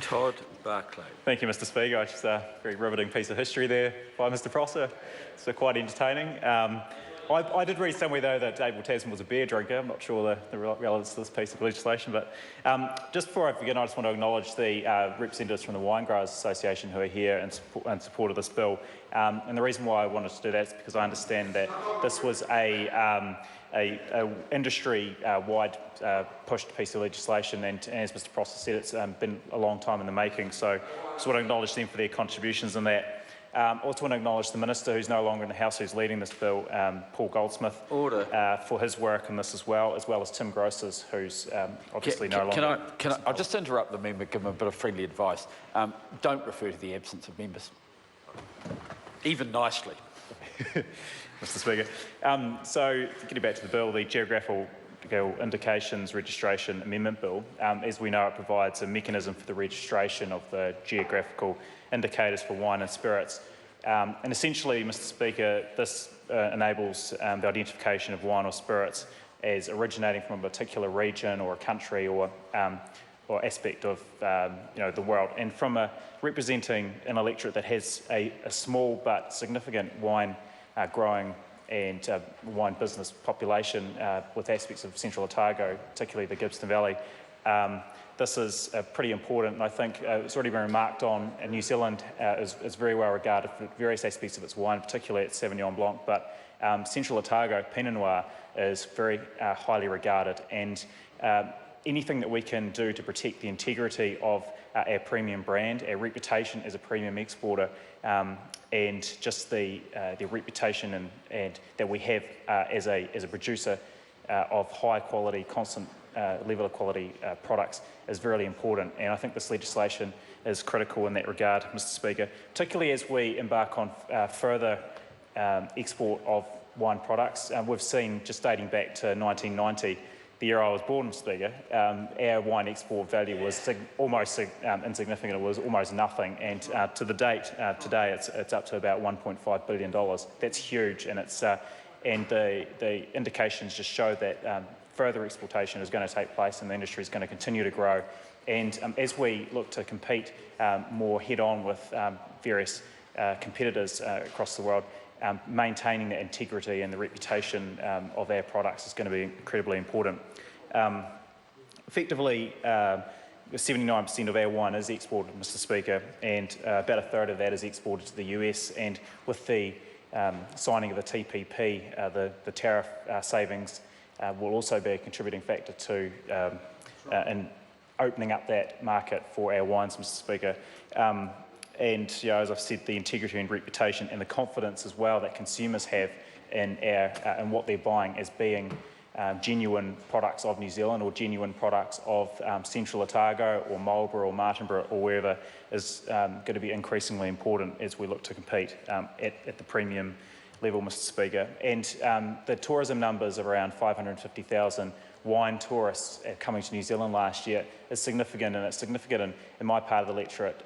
Todd Barclay. Thank you, Mr. Speaker. It's a very riveting piece of history there by Mr. Prosser. So quite entertaining. I did read somewhere, though, that Abel Tasman was a beer drinker. I'm not sure the relevance to this piece of legislation, but just before I begin, I just want to acknowledge the representatives from the Wine Growers Association who are here in support of this bill. And the reason why I wanted to do that is because I understand that this was a industry-wide pushed piece of legislation, and as Mr. Prosser said, it's been a long time in the making. So I just want to acknowledge them for their contributions in that. Also want to acknowledge the Minister, who's no longer in the House, who's leading this bill, Paul Goldsmith, for his work in this as well as Tim Gross's, who's obviously no longer. I'll just interrupt the member, give him a bit of friendly advice. Don't refer to the absence of members, even nicely. Mr. Speaker. So getting back to the bill, the Geographical Indications Registration Amendment Bill, as we know, it provides a mechanism for the registration of the geographical indicators for wine and spirits. And essentially, Mr. Speaker, this enables the identification of wine or spirits as originating from a particular region or a country or aspect of the world, and from representing an electorate that has a small but significant wine growing and wine business population with aspects of Central Otago, particularly the Gippsland Valley. This is pretty important, and I think it's already been remarked on. New Zealand is very well regarded for various aspects of its wine, particularly its Sauvignon Blanc, but Central Otago, Pinot Noir, is very highly regarded, and anything that we can do to protect the integrity of our premium brand, our reputation as a premium exporter, and just the reputation and that we have as a producer of high quality, constant level of quality products is really important. And I think this legislation is critical in that regard, Mr. Speaker, particularly as we embark on further export of wine products. We've seen, just dating back to 1990, the year I was born, Mr. Speaker, our wine export value was almost insignificant. It was almost nothing, and to the date, today it's up to about $1.5 billion. That's huge, and the indications just show that further exportation is going to take place, and the industry is going to continue to grow. And as we look to compete more head-on with various competitors across the world, maintaining the integrity and the reputation of our products is going to be incredibly important. Effectively, 79% of our wine is exported, Mr. Speaker, and about a third of that is exported to the US. And with the signing of the TPP, the tariff savings will also be a contributing factor to in opening up that market for our wines, Mr. Speaker. And as I've said, the integrity and reputation and the confidence as well that consumers have in what they're buying as being genuine products of New Zealand or genuine products of Central Otago or Marlborough or Martinborough or wherever is going to be increasingly important as we look to compete at the premium level, Mr. Speaker. And the tourism numbers of around 550,000 wine tourists coming to New Zealand last year is significant, and it's significant in my part of the electorate,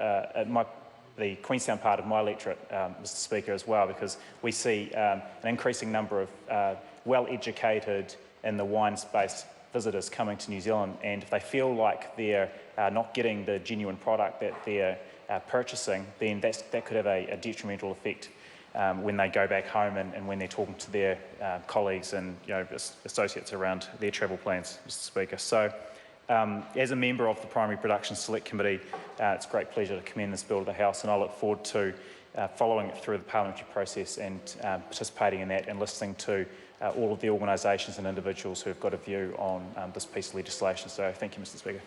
the Queenstown part of my electorate, Mr. Speaker, as well, because we see an increasing number of well-educated in the wine space visitors coming to New Zealand, and if they feel like they're not getting the genuine product that they're purchasing, then that could have a detrimental effect when they go back home and when they're talking to their colleagues and associates around their travel plans, Mr. Speaker. So, as a member of the Primary Production Select Committee, it's a great pleasure to commend this bill to the House, and I look forward to following it through the parliamentary process and participating in that and listening to all of the organisations and individuals who have got a view on this piece of legislation. So thank you, Mr. Speaker.